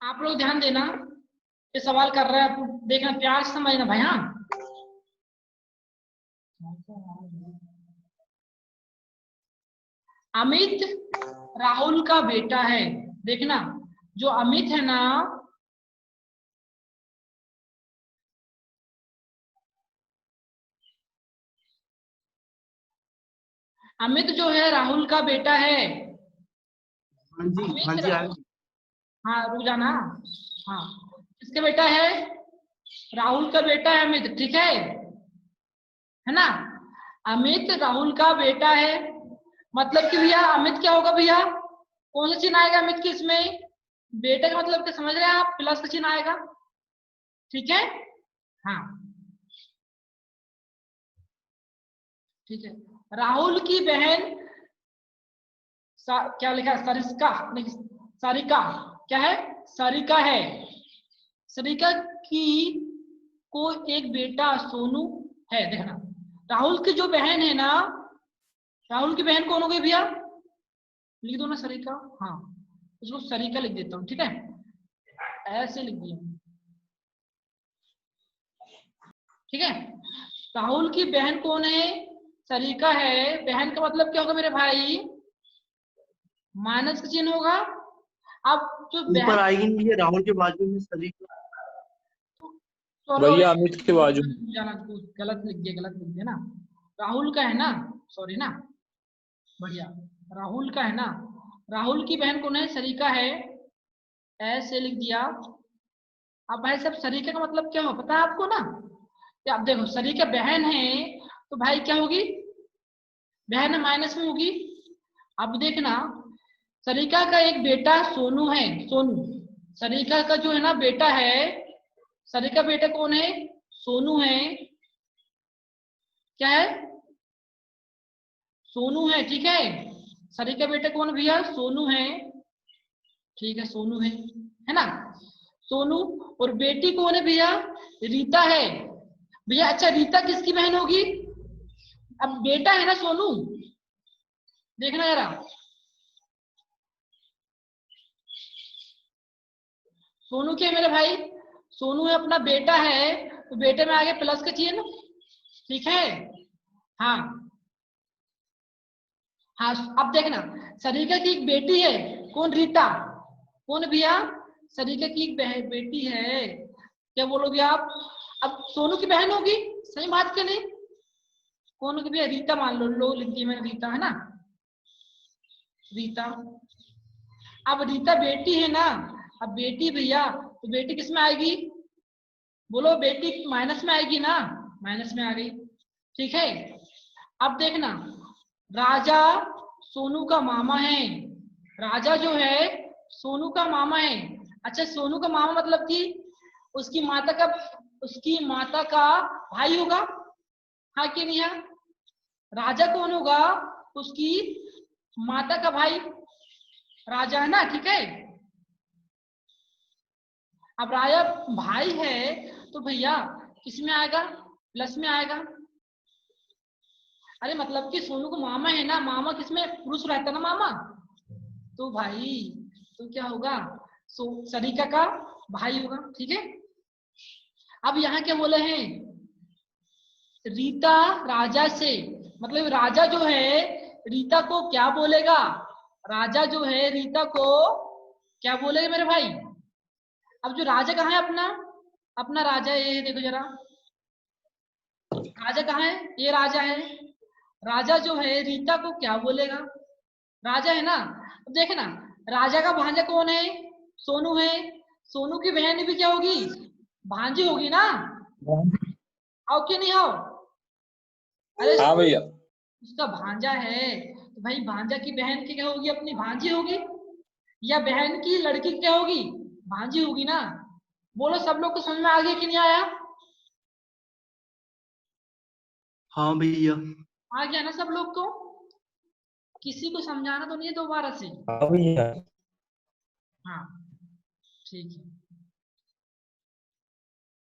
आप लोग ध्यान देना, ये सवाल कर रहे हैं, देखना प्यार से समझना भाई। हाँ, अमित राहुल का बेटा है। देखना, जो अमित है ना, अमित जो है राहुल का बेटा है। हाँ जी, हाँ अमित जी राहुल, हाँ रुक जाना। हाँ, किसका बेटा है? राहुल का बेटा है अमित, ठीक है ना? अमित राहुल का बेटा है, मतलब कि भैया अमित क्या होगा भैया? कौन सा चिन्ह आएगा अमित के इसमें? बेटे का मतलब क्या समझ रहे हैं आप? प्लस का चिन्ह आएगा, ठीक है? हाँ, ठीक है। राहुल की बहन क्या लिखा है? सरिस्का नहीं, सारिका। क्या है? सारिका है। सारिका की को एक बेटा सोनू है। देखना, राहुल की जो बहन है ना, राहुल की बहन कौन हो गई भैया? लिख दो ना सरिका। हाँ, इसको सरिका लिख देता हूँ, ठीक है? ऐसे लिख दिया, ठीक है? राहुल की बहन कौन है? सरिका है। बहन का मतलब क्या होगा मेरे भाई? माइनस का चिन्ह होगा। अब जो ऊपर बहन, आएगी नहीं, ये राहुल के बाजू में सभी का। सॉरी, भैया अमित के बाजू में। जाना गलत लिख दिया, गलत लिख दिया ना। राहुल का है ना, सॉरी ना, बढ़िया। राहुल का है ना, राहुल की बहन कौन है? सरिका है, ऐसे लिख दिया। अब भाई साहब, सरिका का मतलब क्या हो पता है आपको ना? कि आप देखो, सरिका बहन है तो भाई क्या होगी? बहन माइनस में होगी। अब देखना, सरिका का एक बेटा सोनू है, सोनू। सरिका का जो है ना बेटा है, सरिका बेटा कौन है? सोनू है। क्या है? सोनू है, ठीक है? सरिका बेटा कौन भैया? सोनू है, ठीक है, सोनू है ना? सोनू। और बेटी कौन है भैया? रीता है भैया। अच्छा, रीता किसकी बहन होगी? अब बेटा है ना सोनू, देखना जरा, सोनू क्या है मेरे भाई? सोनू है, अपना बेटा है, तो बेटे में आगे प्लस का चिन्ह, ठीक है? हाँ, हाँ। अब देखना, सरिका की एक बेटी है, कौन? रीता। कौन भैया? सरिका की एक बेटी है, क्या बोलोगे आप? अब सोनू की बहन होगी, सही बात के नहीं? कौन होगी भैया? रीता मान लो लिख दी मैंने, रीता है ना, रीता। अब रीता बेटी है ना, अब बेटी भैया, तो बेटी किस में आएगी? बोलो, बेटी माइनस में आएगी ना, माइनस में आ गई, ठीक है? अब देखना, राजा सोनू का मामा है। राजा जो है सोनू का मामा है। अच्छा, सोनू का मामा मतलब कि उसकी माता का, उसकी माता का भाई होगा, हाँ कि नहीं है? राजा कौन होगा? उसकी माता का भाई राजा है ना, ठीक है? अब राजा भाई है तो भैया किस में आएगा? प्लस में आएगा। अरे मतलब कि सोनू को मामा है ना, मामा किसमें? पुरुष रहता ना मामा, तो भाई तो क्या होगा? सरिका का भाई होगा, ठीक है? अब यहाँ क्या बोले हैं? रीता राजा से, मतलब राजा जो है रीता को क्या बोलेगा? राजा जो है रीता को क्या बोलेगा मेरे भाई? अब जो राजा कहाँ है अपना? अपना राजा ये देखो जरा, राजा कहाँ है? ये राजा है। राजा जो है रीता को क्या बोलेगा? राजा है ना। अब देखना, राजा का भांजा कौन है? सोनू है। सोनू की बहन भी क्या होगी? भांजी होगी ना। आओ कि नहीं आओ? अरे, हाँ भैया। उसका भांजा है तो भाई भांजा की बहन की क्या होगी? अपनी भांजी होगी। या बहन की लड़की क्या होगी? भांजी होगी ना। बोलो, सब लोग को समझ में आ गया कि नहीं आया? हाँ भैया। आ गया ना सब लोग को? किसी को समझाना तो नहीं है दोबारा से? हाँ भैया। हाँ, ठीक है।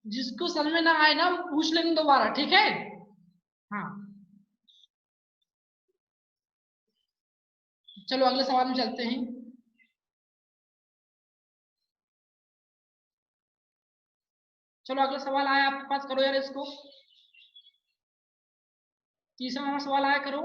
जिसको समझ में ना आए ना वो पूछ लेंगे दोबारा, ठीक है? हाँ, चलो अगले सवाल में चलते हैं। चलो अगला सवाल आया आपके पास, करो यार इसको। तीसरा नंबर सवाल आया, करो।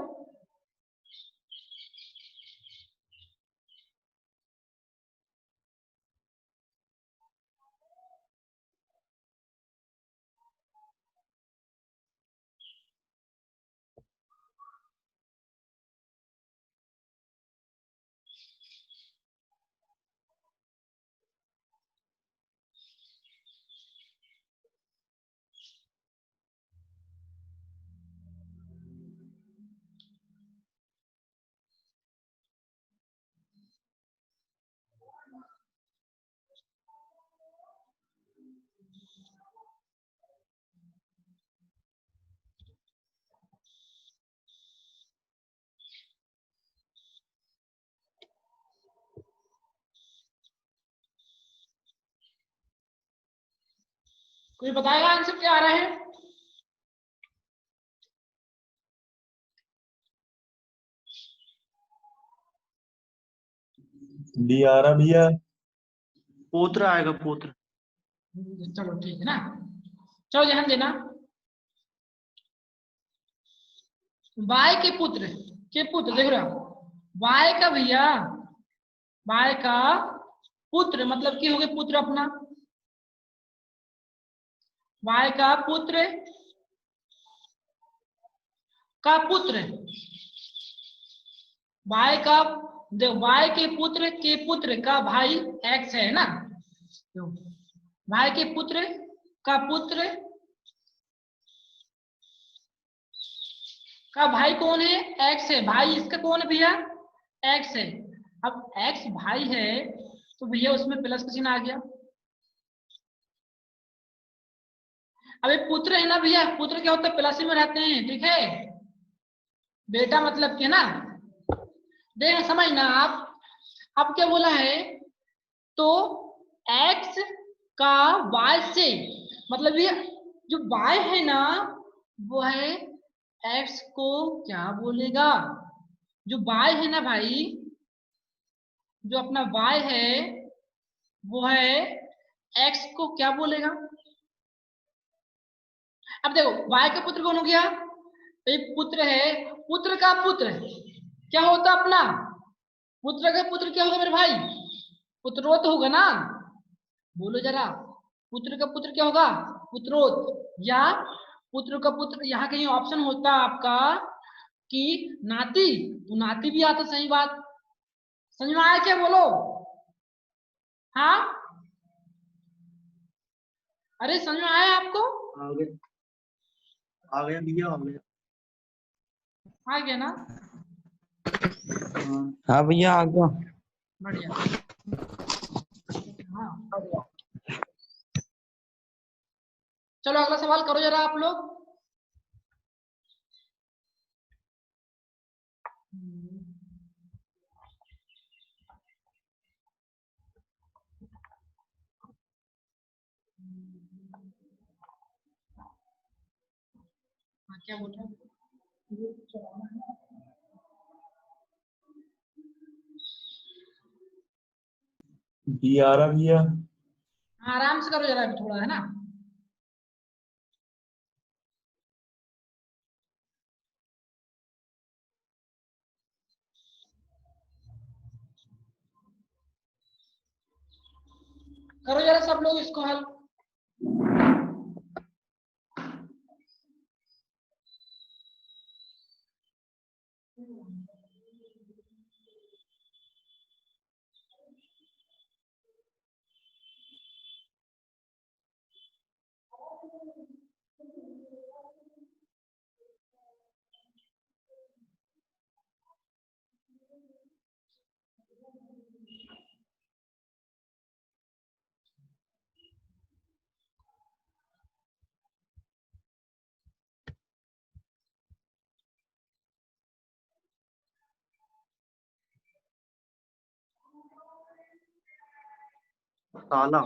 कोई बताएगा आंसर क्या आ रहा है? डी आ रहा भैया। पोत्र आएगा, पोत्र। चलो ठीक है ना, चलो ध्यान देना। वाय के पुत्र, देख रहे हो, वाय का भैया, वाय का पुत्र मतलब की हो गए पुत्र अपना, वाय का पुत्र का पुत्र, वाय का, वाय के पुत्र का भाई एक्स है ना, वाय के पुत्र का पुत्र का भाई कौन है? एक्स है। भाई इसका कौन है भैया? एक्स है। अब एक्स भाई है तो भैया उसमें प्लस का चिन्ह आ गया। अब ये पुत्र है ना भैया, पुत्र क्या होता है? प्लस में रहते हैं, ठीक है। बेटा मतलब के ना, देख समझना आप। अब क्या बोला है? तो x का y से, मतलब ये जो y है ना, वो है x को क्या बोलेगा? जो y है ना भाई, जो अपना y है वो है x को क्या बोलेगा? अब देखो y का पुत्र कौन हो गया? तो ये पुत्र है, पुत्र का पुत्र क्या होता अपना? पुत्र का पुत्र क्या होगा मेरे भाई? पुत्रोत होगा ना, बोलो जरा। पुत्र का पुत्र क्या होगा? पुत्रोत, या पुत्र का पुत्र यहाँ कहीं ऑप्शन होता आपका कि नाती, तो नाती भी आता, सही बात। समझ में आया क्या? बोलो हाँ, अरे समझ में आया आपको? आ गया, आ गया भैया, आ गया। आ गया ना? हाँ। हाँ भैया आ गया। बढ़िया। हाँ बढ़िया। चलो अगला सवाल करो जरा आप लोग। हाँ, क्या बोल रहे हैं? डी आ रहा भैया। हाँ, आराम से करो जरा, अभी थोड़ा है ना। करो जरा सब लोग इसको हल। ताला।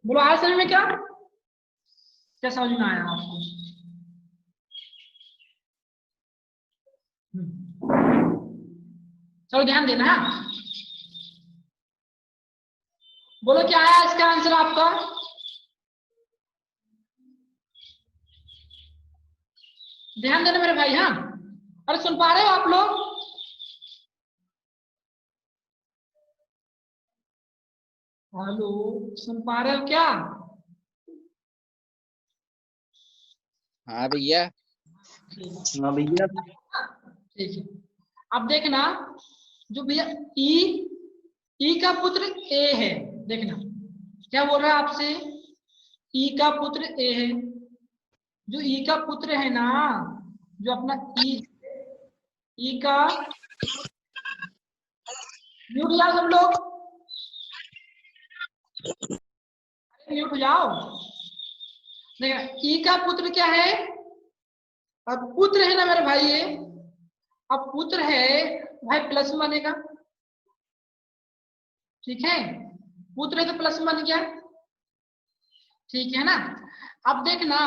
बोलो आज समझ में क्या क्या समझ में आया आपको? चलो ध्यान देना है। बोलो क्या आया इसका आंसर आपका? ध्यान देना मेरे भाई। हाँ, अरे सुन पा रहे हो आप लोग? हेलो, सुन पा रहे हो क्या? हाँ भैया। हाँ भैया। ठीक है, अब देखना जो भैया ई का पुत्र ए है, देखना क्या बोल रहा है आपसे, ई का पुत्र ए है। जो ई का पुत्र है ना, जो अपना ई का, म्यूट हो जाओ सब लोग, म्यूट हो जाओ। देखना ई का पुत्र क्या है, अब पुत्र है ना मेरे भाई ये, अब पुत्र है भाई प्लस बनेगा, ठीक है, पुत्र है तो प्लस बन गया, ठीक है ना। अब देखना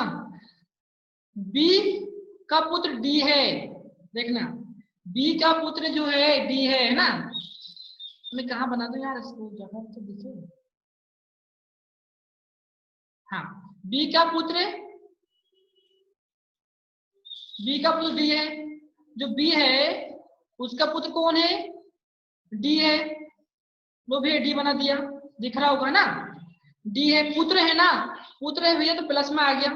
बी का पुत्र डी है, देखना बी का पुत्र जो है डी है ना, मैं कहाँ बना दूं यार इसको, जगह तो दिखे। हाँ, बी का पुत्र डी है, जो बी है उसका पुत्र कौन है, डी है, वो भी डी बना दिया, दिख रहा होगा ना, डी है, पुत्र है ना, पुत्र है भैया तो प्लस में आ गया।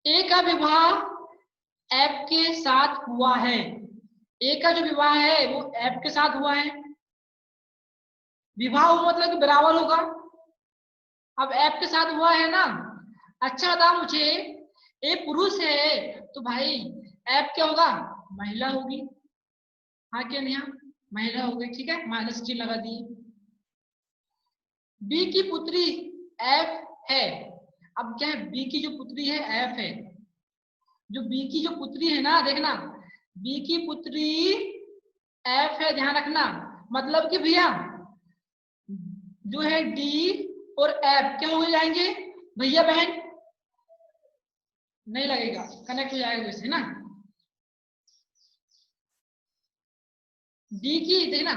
ए का विवाह एफ के साथ हुआ है, ए का जो विवाह है वो एफ के साथ हुआ है, विवाह हुआ मतलब कि बराबर होगा, अब एफ के साथ हुआ है ना। अच्छा था मुझे, ए पुरुष है तो भाई एफ क्या होगा, महिला होगी, हाँ क्या नहीं, महिला हो गई, ठीक है, माइनस चिन्ह लगा दिए। बी की पुत्री एफ है, अब क्या है, बी की जो पुत्री है एफ है, जो बी की जो पुत्री है ना, देखना बी की पुत्री एफ है, ध्यान रखना, मतलब कि भैया जो है डी और एफ क्या हो जाएंगे भैया बहन, नहीं लगेगा, कनेक्ट हो जाएगा वैसे ना। डी की देखना,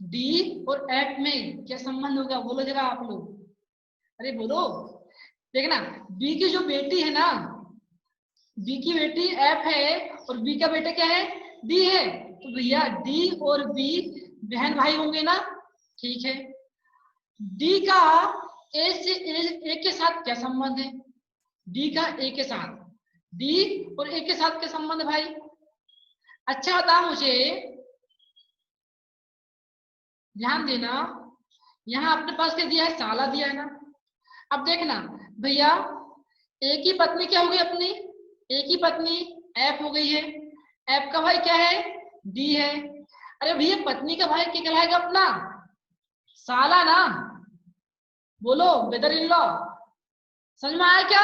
डी और एफ में क्या संबंध होगा, बोलो जरा आप लोग, अरे बोलो। देखना बी की जो बेटी है ना, बी की बेटी एफ है और बी का बेटा क्या है, डी है, तो भैया डी और बी बहन भाई होंगे ना, ठीक है। डी का ए के साथ क्या संबंध है, डी का ए के साथ, डी और ए के साथ क्या संबंध भाई, अच्छा बता मुझे, ध्यान देना, यहाँ अपने पास क्या दिया है, साला दिया है ना। अब देखना भैया ए की पत्नी क्या हो गई अपनी, ए की पत्नी एफ हो गई है, एफ का भाई क्या है, डी है, अरे भैया पत्नी का भाई क्या कहलाएगा अपना, साला ना, बोलो ब्रदर इन लॉ, समझ में आया क्या?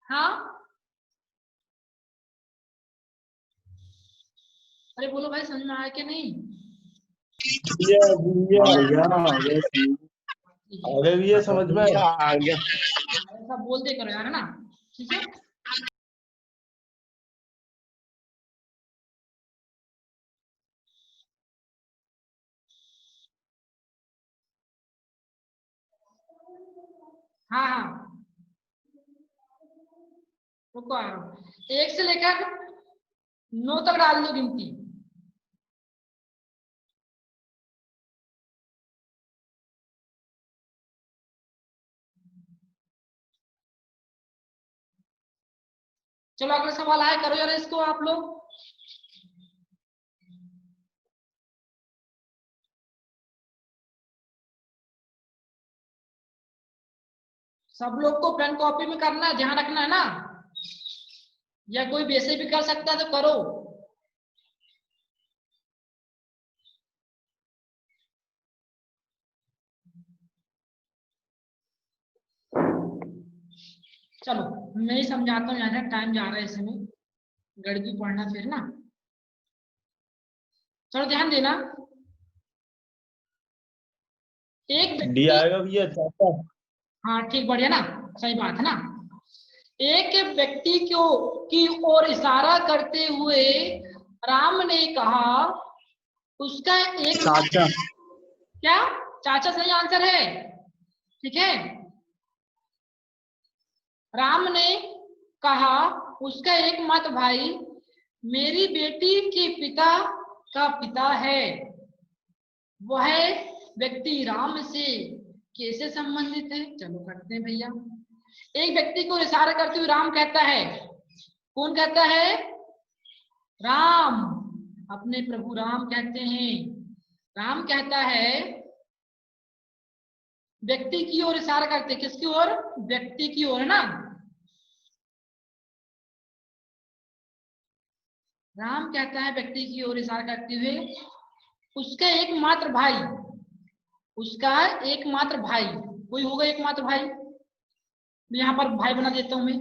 हाँ, अरे बोलो भाई समझ में आया क्या नहीं? भैया हाँ भैया आ गया। अरे भैया समझ में आ गया। ऐसा बोलते करो यार, है ना, ठीक है। हाँ हाँ, रुको आ रहा हूँ, 1 से लेकर 9 तक डाल दो गिनती। चलो अगला सवाल आए, करो यार इसको आप लोग। सब लोग को पेन कॉपी में करना है, ध्यान रखना है ना, या कोई वैसे भी कर सकता है तो करो। चलो मैं ही समझाता हूँ, यहाँ टाइम जा रहा है इसमें, गणित भी पढ़ना फिर ना। चलो ध्यान देना, एक डी व्यक्ति, आएगा भैया चाचा। हाँ ठीक, बढ़िया ना, सही बात है ना। एक व्यक्ति को की ओर इशारा करते हुए राम ने कहा, उसका एक चाचा। क्या, चाचा सही आंसर है, ठीक है। राम ने कहा, उसका एकमात्र भाई मेरी बेटी के पिता का पिता है। वह व्यक्ति राम से कैसे संबंधित है? चलो करते हैं भैया। एक व्यक्ति को इशारा करते हुए राम कहता है, कौन कहता है? राम, अपने प्रभु राम कहते हैं। राम कहता है, व्यक्ति की ओर इशारा करते, किसकी ओर? व्यक्ति की ओर ना। राम कहता है व्यक्ति की ओर इशारा करते हुए, उसका एकमात्र भाई, उसका एकमात्र भाई, कोई होगा एकमात्र भाई, यहाँ पर भाई बना देता हूं मैं,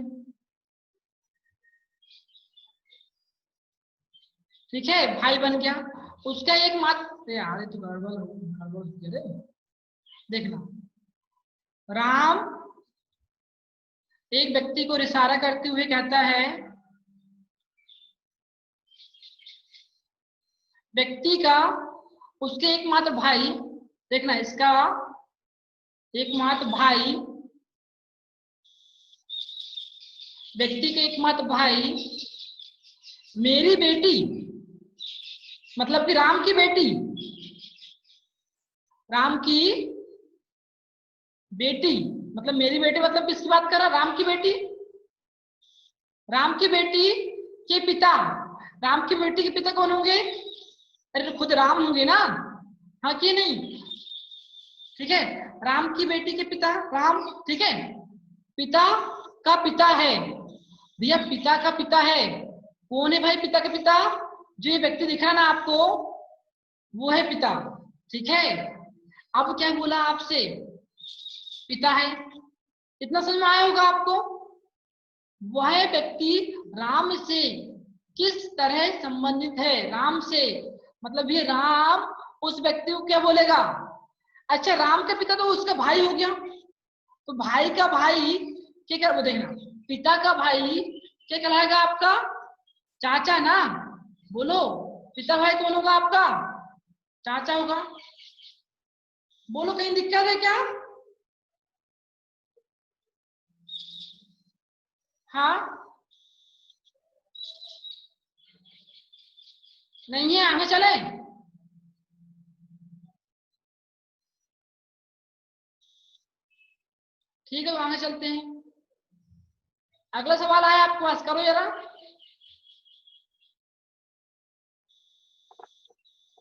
ठीक है, भाई बन गया। उसका एकमात्र, यार तो गड़बड़ गड़बड़ रे, देखना। राम एक व्यक्ति को इशारा करते हुए कहता है, व्यक्ति का, उसके एकमात्र भाई, देखना इसका एकमात्र भाई, व्यक्ति के एकमात्र भाई मेरी बेटी, मतलब कि राम की बेटी, राम की बेटी, मतलब मेरी बेटी, मतलब किसकी बात कर रहा? राम की बेटी, राम की बेटी के पिता। राम की बेटी के पिता कौन होंगे? अरे खुद राम होंगे ना, हाँ कि नहीं? ठीक है, राम की बेटी के पिता राम, ठीक है, पिता का पिता है भैया, पिता का पिता है। कौन है भाई पिता का पिता? जो ये व्यक्ति दिख रहा ना आपको, वो है पिता, ठीक है। अब क्या बोला आपसे? पिता है, इतना समझ में आया होगा आपको। वह व्यक्ति राम से किस तरह संबंधित है? राम से, मतलब ये राम उस व्यक्ति को क्या बोलेगा? अच्छा, राम का पिता तो उसका भाई हो गया, तो भाई का भाई क्या कर, वो देखना, पिता का भाई क्या कहलाएगा आपका? चाचा ना। बोलो, पिता भाई कौन होगा आपका? चाचा होगा। बोलो, कहीं दिक्कत है क्या? हाँ, नहीं है, आगे चले। ठीक है, आगे चलते हैं। अगला सवाल आया आपके पास, करो जरा।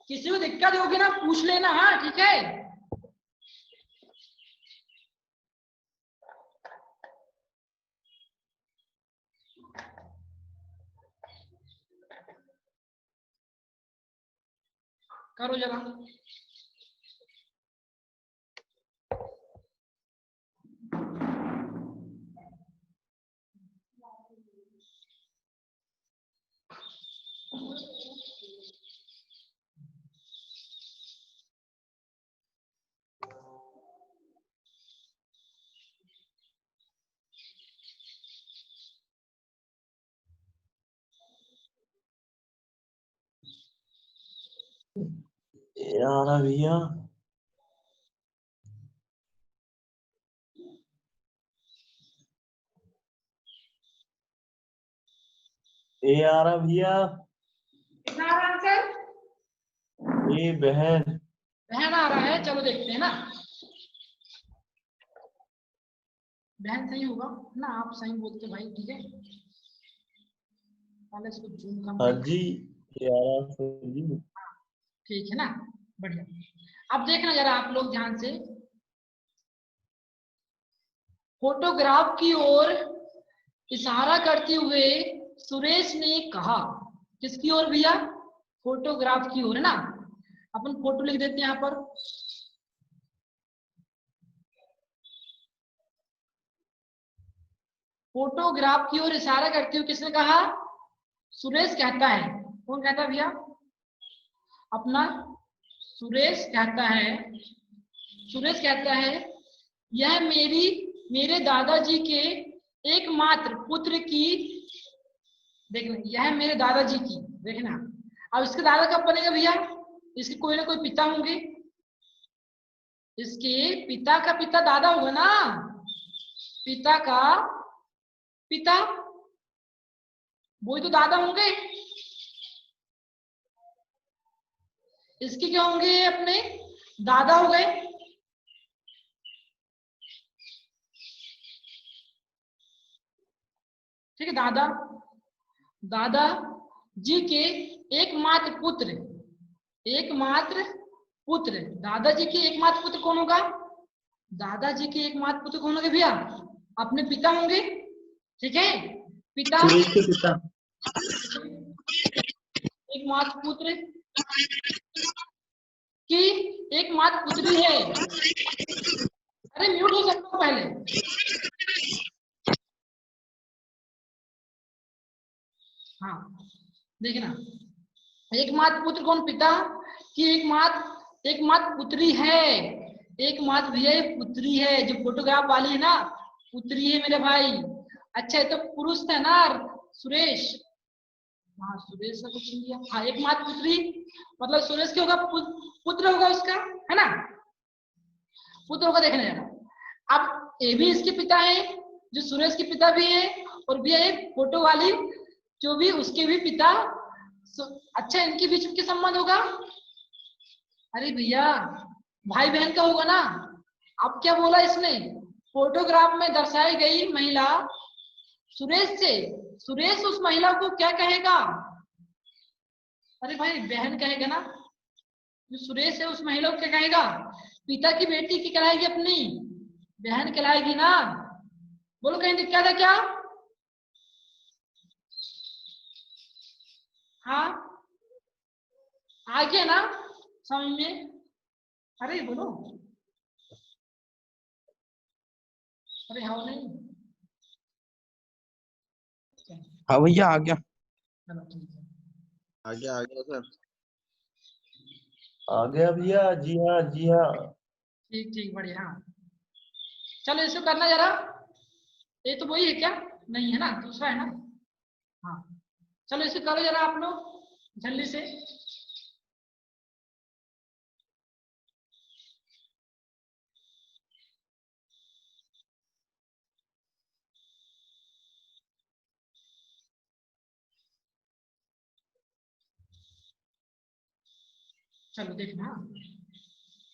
किसी को दिक्कत होगी ना, पूछ लेना, हाँ ठीक है। करो जरा। यार भैया, ए आ रहा भैया, कितना आ रहा आंसर? ए बहन। बहन आ रहा है, चलो देखते हैं ना। बहन सही होगा ना, आप सही बोलते भाई, ठीक है। पहले इसको जूम कम हाँ कर, जी, ए आ रहा जी। ठीक है ना, बढ़िया। अब देखना जरा आप लोग ध्यान से, फोटोग्राफ की ओर इशारा करते हुए सुरेश ने कहा, किसकी ओर भैया? फोटोग्राफ की ओर है ना। अपन फोटो लिख देते हैं यहाँ पर, फोटोग्राफ की ओर इशारा करते हुए किसने कहा? सुरेश कहता है। कौन कहता है भैया? अपना सुरेश कहता है। सुरेश कहता है यह मेरे दादाजी के एकमात्र पुत्र की, देखना यह मेरे दादाजी की, देखना अब इसके दादा कब बनेगा भैया? इसके कोई ना कोई पिता होंगे, इसके पिता का पिता दादा होगा ना, पिता का पिता वही तो दादा होंगे। इसके क्या होंगे? अपने दादा हो गए। ठीक है, दादा, दादा जी के एकमात्र पुत्र, एकमात्र पुत्र, दादाजी के एकमात्र पुत्र कौन होगा? दादाजी के एकमात्र पुत्र कौन होंगे भैया? अपने पिता होंगे। ठीक है, पिता, सुरेश के पिता। एकमात्र पुत्र की एकमात्र पुत्री है। अरे म्यूट हो सकता हो पहले। हाँ देखना, एकमात्र पुत्र कौन? पिता की एकमात्र पुत्री है। एकमात्र भैया ये पुत्री है, जो फोटोग्राफ वाली है ना, पुत्री है मेरे भाई। अच्छा, ये तो पुरुष था ना सुरेश। हाँ सुरेश का कुछ लिया। हाँ एकमात्र पुत्री मतलब सुरेश क्या होगा? पुत्र होगा उसका, है ना, पुत्र होगा। देखने जाना, अब ये भी इसके पिता है, जो सुरेश के पिता भी है, और भी एक फोटो वाली जो भी उसके भी पिता। अच्छा, इनके बीच में क्या संबंध होगा? अरे भैया भाई बहन का होगा ना। अब क्या बोला इसने? फोटोग्राफ में दर्शाई गई महिला सुरेश से, सुरेश उस महिला को क्या कहेगा? अरे भाई बहन कहेगा ना, जो सुरेश है उस महिला को क्या कहेगा? पिता की बेटी की कहलाएगी, अपनी बहन कहलाएगी ना। बोलो कहीं दिक्कत है क्या? हाँ आ गया ना समझ में? अरे बोलो, अरे हाँ नहीं, हाँ भैया आ गया। चलो ठीक है, आ गया सर। आ गया भैया। जी हाँ, जी हाँ। ठीक ठीक बढ़िया। हाँ चलो इसको करना जरा। ये तो वही है क्या? नहीं है ना, दूसरा है ना। हाँ चलो इसे करो जरा आप लोग जल्दी से। चलो देखना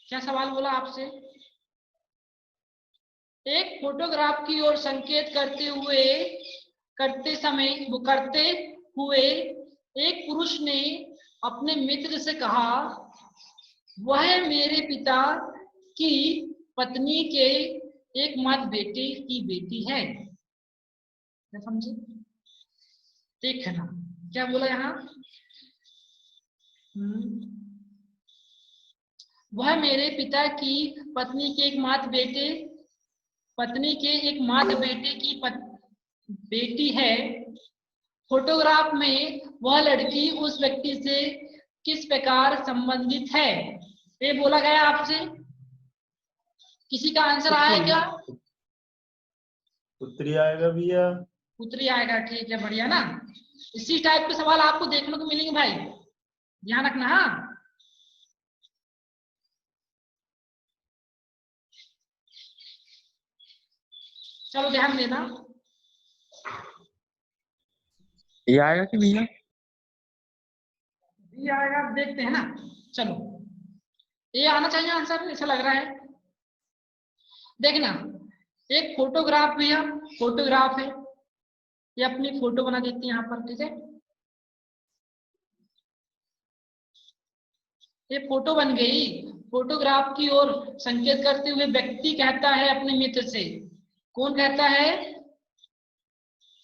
क्या सवाल बोला आपसे। एक फोटोग्राफ की ओर संकेत करते हुए एक पुरुष ने अपने मित्र से कहा, वह मेरे पिता की पत्नी के एकमात्र बेटे की बेटी है। क्या समझे? देखना क्या बोला यहाँ। वह मेरे पिता की पत्नी के एकमात्र बेटे की बेटी है। फोटोग्राफ में वह लड़की उस व्यक्ति से किस प्रकार संबंधित है? ये बोला गया आपसे। किसी का आंसर आया क्या? पुत्री आएगा भैया। पुत्री आएगा, ठीक है बढ़िया ना। इसी टाइप के सवाल आपको देखने को मिलेंगे भाई, ध्यान रखना। हाँ चलो ध्यान देना। ये आएगा कि भैया? ये आएगा, देखते हैं ना। चलो ये आना चाहिए आंसर, ऐसा लग रहा है। देखना, एक फोटोग्राफ भैया, फोटोग्राफ है, ये अपनी फोटो बना देती है यहाँ पर। ठीक है, ये फोटो बन गई। फोटोग्राफ की ओर संकेत करते हुए व्यक्ति कहता है अपने मित्र से। कौन कहता है?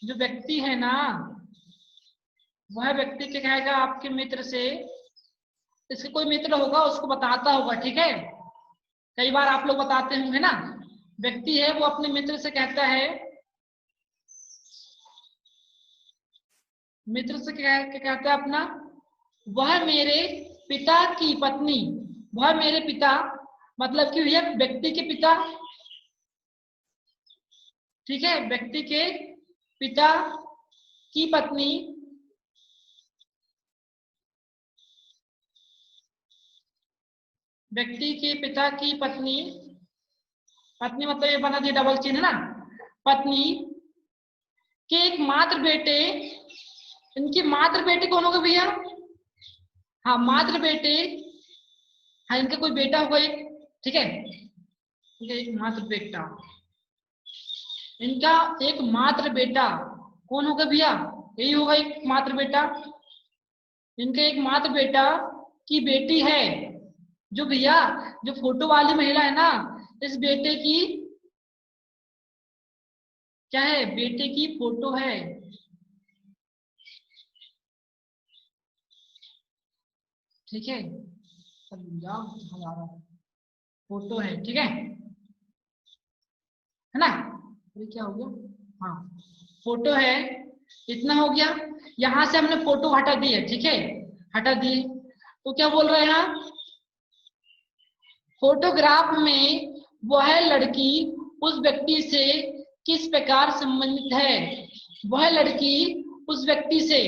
जो व्यक्ति है ना, वह व्यक्ति क्या कहेगा आपके मित्र से? इसके कोई मित्र होगा, उसको बताता होगा। ठीक है, कई बार आप लोग बताते होंगे ना। व्यक्ति है वो अपने मित्र से कहता है मित्र से क्या कहते हैं अपना, वह मेरे पिता की पत्नी, वह मेरे पिता मतलब कि भैया व्यक्ति के पिता, ठीक है, व्यक्ति के पिता की पत्नी, व्यक्ति के पिता की पत्नी, पत्नी मतलब ये बना दिया डबल चिन्ह है ना, पत्नी के एक मात्र बेटे, इनके मात्र बेटे कौन होगा भैया, हाँ मात्र बेटे, हाँ इनका कोई बेटा होगा एक, ठीक है, ठीक है, एक मात्र बेटा, इनका एक मात्र बेटा कौन होगा भैया, यही होगा एक मात्र बेटा, इनका एक मात्र बेटा की बेटी है, जो भैया जो फोटो वाली महिला है ना, इस बेटे की क्या है, बेटे की फोटो है, ठीक है, हमारा फोटो है, ठीक है ना, ये क्या हो गया, हाँ फोटो है, इतना हो गया, यहां से हमने फोटो हटा दिया, ठीक है, हटा दिए, तो क्या बोल रहे हैं यहाँ, फोटोग्राफ में वह लड़की उस व्यक्ति से किस प्रकार संबंधित है, वह लड़की उस व्यक्ति से,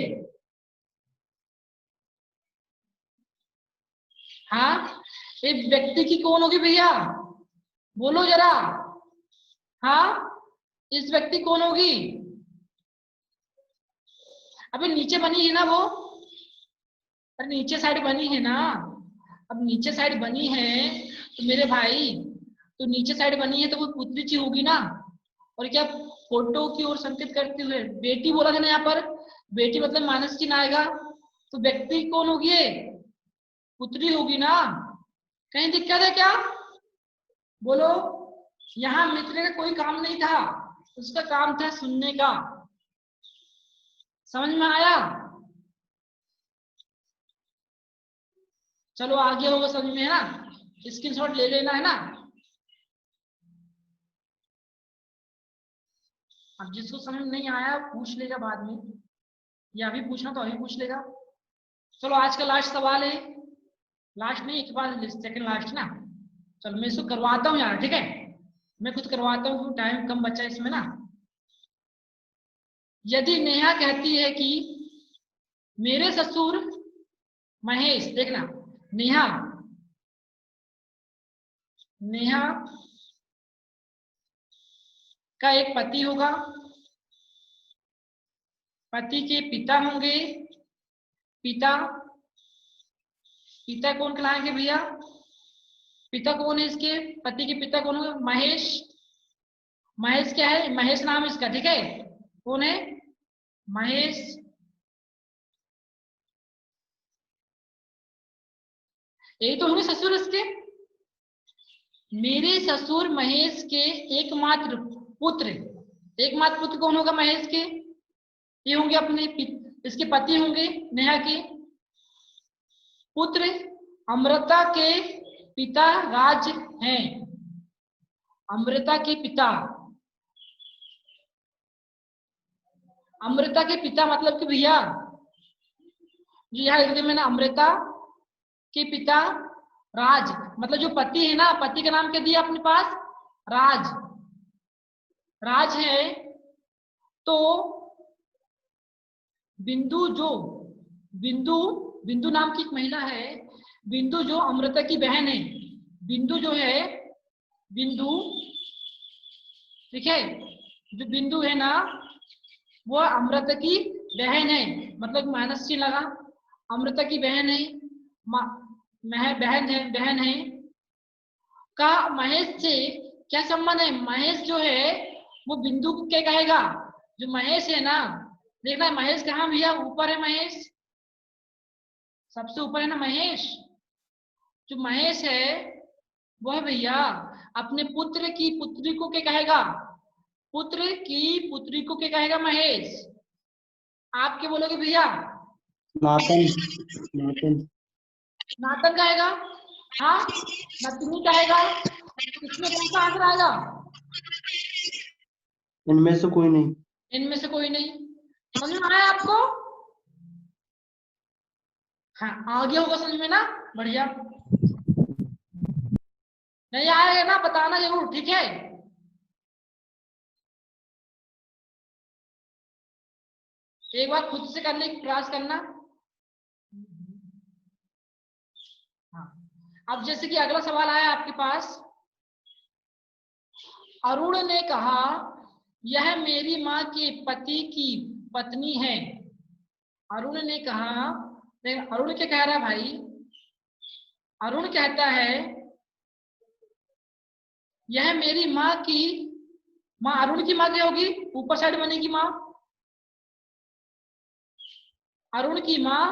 हाँ ये व्यक्ति की कौन होगी भैया, बोलो जरा, हाँ इस व्यक्ति कौन होगी, अबे नीचे बनी है ना वो, अरे नीचे साइड बनी है ना, अब नीचे साइड बनी है तो मेरे भाई, तो नीचे साइड बनी है तो वो पुत्री जी होगी ना, और क्या फोटो की ओर संकेत करते हुए बेटी बोला था ना यहाँ पर, बेटी मतलब मानस चिन्ह आएगा, तो व्यक्ति कौन होगी, पुत्री होगी ना, कहीं दिक्कत है क्या, बोलो, यहाँ मित्र का कोई काम नहीं था, उसका काम था सुनने का, समझ में आया, चलो आगे होगा समझ में, है ना, स्क्रीनशॉट ले लेना है ना, अब जिसको समझ नहीं आया पूछ लेगा बाद में, या अभी पूछना तो अभी पूछ लेगा, चलो आज का लास्ट सवाल है, लास्ट नहीं एक बार सेकंड लास्ट ना, चलो मैं इसको करवाता हूँ यार, ठीक है, मैं खुद करवाता हूँ, टाइम कम बचा है इसमें ना, यदि नेहा कहती है कि मेरे ससुर महेश, देखना नेहा, नेहा का एक पति होगा, पति के पिता होंगे, पिता, पिता कौन कहलाएंगे भैया, पिता कौन है इसके, पति के पिता कौन होंगे, महेश, महेश क्या है, महेश नाम इसका, ठीक है, कौन है महेश, यही तो होंगे ससुर इसके, मेरे ससुर महेश के एकमात्र पुत्र, एकमात्र पुत्र कौन होगा महेश के, ये होंगे अपने इसके पति होंगे नेहा के, पुत्र अमृता के पिता राज हैं, अमृता के पिता, अमृता के पिता मतलब कि भैया जो यहाँ लिख दिया मैंने, अमृता के पिता राज, मतलब जो पति है ना, पति का नाम क्या दिया अपने पास, राज, राज है, तो बिंदु जो, बिंदु, बिंदु नाम की एक महिला है, बिंदु जो अमृता की बहन है, बिंदु जो है, बिंदु, ठीक है, जो बिंदु है ना वो अमृता की बहन है, मतलब माइनस चिन्ह लगा, अमृता की बहन है, बहन है का महेश से क्या संबंध है, महेश जो है वो बिंदु को क्या कहेगा, जो महेश है ना, देखना महेश कहाँ भैया, ऊपर है महेश, सबसे ऊपर है ना महेश, जो महेश है वह भैया अपने पुत्र की पुत्री को क्या कहेगा, पुत्र की पुत्री को क्या कहेगा महेश, आप क्या बोलोगे भैया, नातन, नातन, नातन कहेगा, हाँ नतनी कहेगा, इसमें कौन सा आंसर आएगा, इनमें से कोई नहीं, इनमें से कोई नहीं, समझ में आया आपको, हाँ आ गया होगा समझ में ना, बढ़िया। नहीं आएगा ना बताना जरूर, ठीक है। एक बार खुद से करने की प्रयास करना। हाँ अब जैसे कि अगला सवाल आया आपके पास, अरुण ने कहा यह मेरी माँ के पति की पत्नी है। अरुण ने कहा, अरुण क्या कह रहा है भाई, अरुण कहता है यह मेरी माँ की, माँ अरुण की माँ क्या होगी, ऊपर साइड बनेगी माँ, अरुण की माँ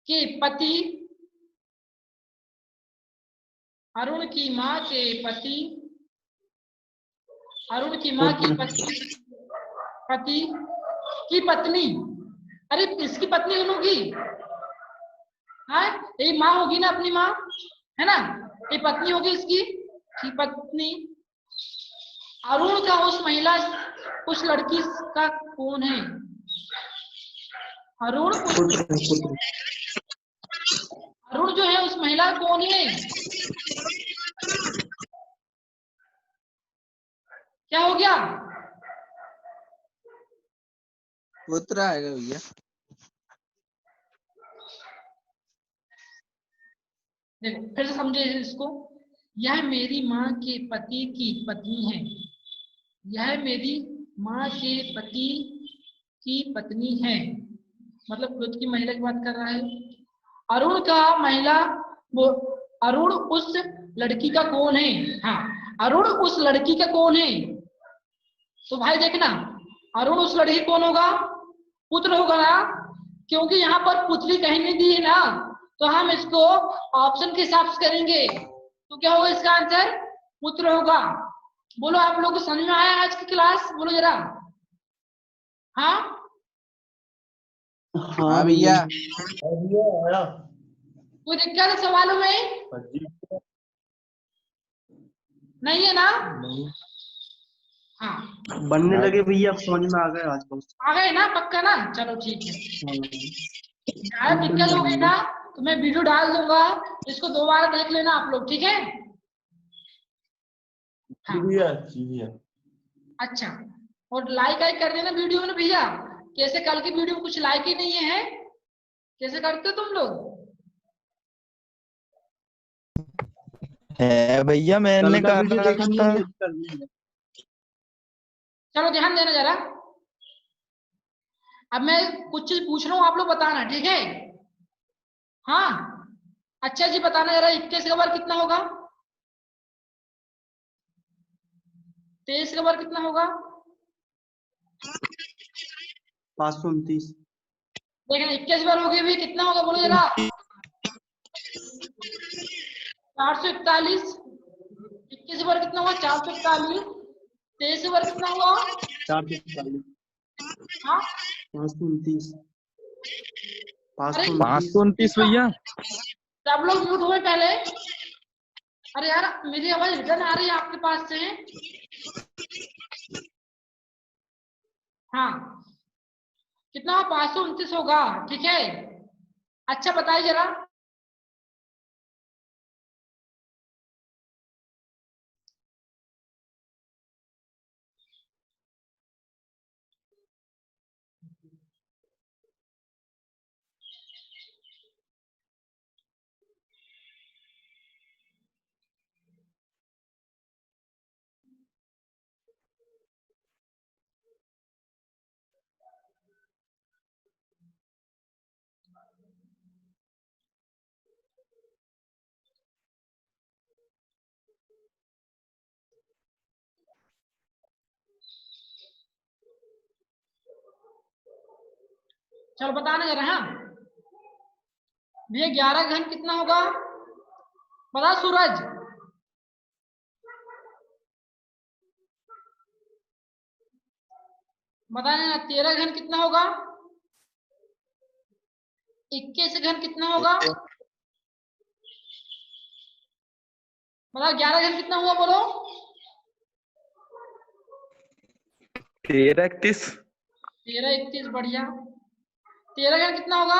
के पति, अरुण की माँ के पति, अरुण की माँ की पति की पत्नी, अरे इसकी पत्नी कौन होगी, हाँ ये माँ होगी ना, अपनी माँ है ना, ये पत्नी होगी इसकी की पत्नी। अरुण का उस महिला, उस लड़की का कौन है, अरुण अरुण जो है उस महिला कौन है, क्या हो गया, पुत्र आएगा भैया। देखो फिर से समझे इसको, यह मेरी माँ के पति की पत्नी है, यह मेरी माँ के पति की पत्नी है, मतलब खुद की महिला की बात कर रहा है। अरुण का महिला, वो अरुण उस लड़की का कौन है, हाँ अरुण उस लड़की का कौन है, तो भाई देखना अरुण उस लड़की कौन होगा, पुत्र होगा ना, क्योंकि यहाँ पर पुत्री कहीं नहीं दी है ना, तो हम इसको ऑप्शन के हिसाब से करेंगे, तो क्या होगा इसका आंसर, पुत्र होगा। बोलो आप लोग को समझ में आया आज की क्लास, बोलो जरा, हाँ हाँ भैया। आया। कोई दिक्कत है सवालों में, नहीं है ना, नहीं। हाँ बनने लगे भैया, समझ में आ गए आज बहुत। आ गए ना, पक्का ना, चलो ठीक है। ज्यादा दिक्कत हो गई ना तो मैं वीडियो डाल दूंगा, इसको दोबारा देख लेना आप लोग, ठीक है। हाँ जी भैया। अच्छा, और लाइक आइक कर देना वीडियो में भैया, कैसे कल की वीडियो में कुछ लाइक ही नहीं है, कैसे करते हो तुम लोग, है भैया, मैंने कल का वीडियो कहा देखा नहीं था। है, कर लेंगे। चलो ध्यान देना जरा। अब मैं कुछ चीज पूछ रहा हूँ, आप लोग बताना, ठीक है। हाँ अच्छा जी बताना जरा, 21 का बार कितना होगा, 23 का बार कितना होगा, 529। देखना 21 बार हो गई भी, कितना होगा बोलो जरा, 441। 21 बार कितना हुआ, 441। 23 बार कितना हुआ, 440। हाँ 529। अरे 529 भैया। सब लोग म्यूट हुए पहले, अरे यार मेरी आवाज रिटर्न आ रही है आपके पास से, हाँ कितना हुआ, 529 होगा, ठीक है। अच्छा बताइए जरा, चलो बताना जरा, हाँ भैया 11 घन कितना होगा, बता सूरज, बताना। 13 घन कितना होगा, 21 घन कितना होगा, बताओ 11 घन कितना हुआ बोलो, 1331। 13 31 बढ़िया। 13 घन कितना होगा,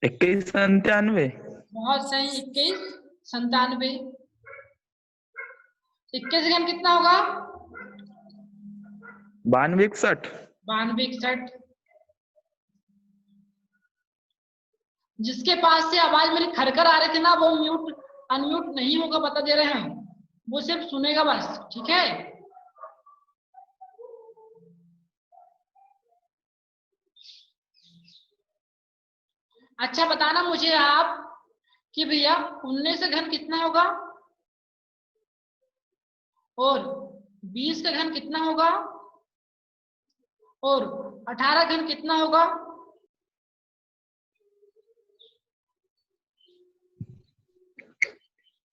2197। बहुत सही, 2197। 21 घन कितना होगा? 9261। 9261। जिसके पास से आवाज मेरी खरखर आ रही थी ना, वो म्यूट अनम्यूट नहीं होगा, बता दे रहे हैं। वो सिर्फ सुनेगा बस, ठीक है। अच्छा बताना मुझे आप कि भैया 19 का घन कितना होगा और 20 का घन कितना होगा और 18 घन कितना होगा?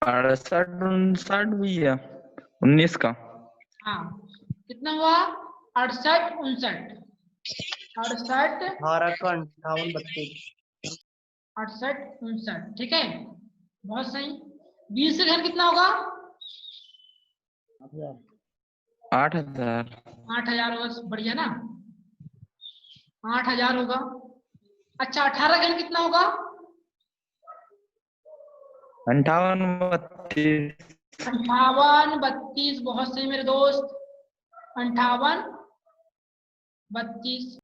68 59 भैया 19 का। हाँ, कितना हुआ? 68 59। 68 18 का 58 32। 68 59, ठीक है, बहुत सही। 20 का घन कितना होगा? 8000। 8000 होगा, बढ़िया ना, 8000 होगा। अच्छा 18 घन कितना होगा? 58 32। 58 32, बहुत सही मेरे दोस्त, 58 32।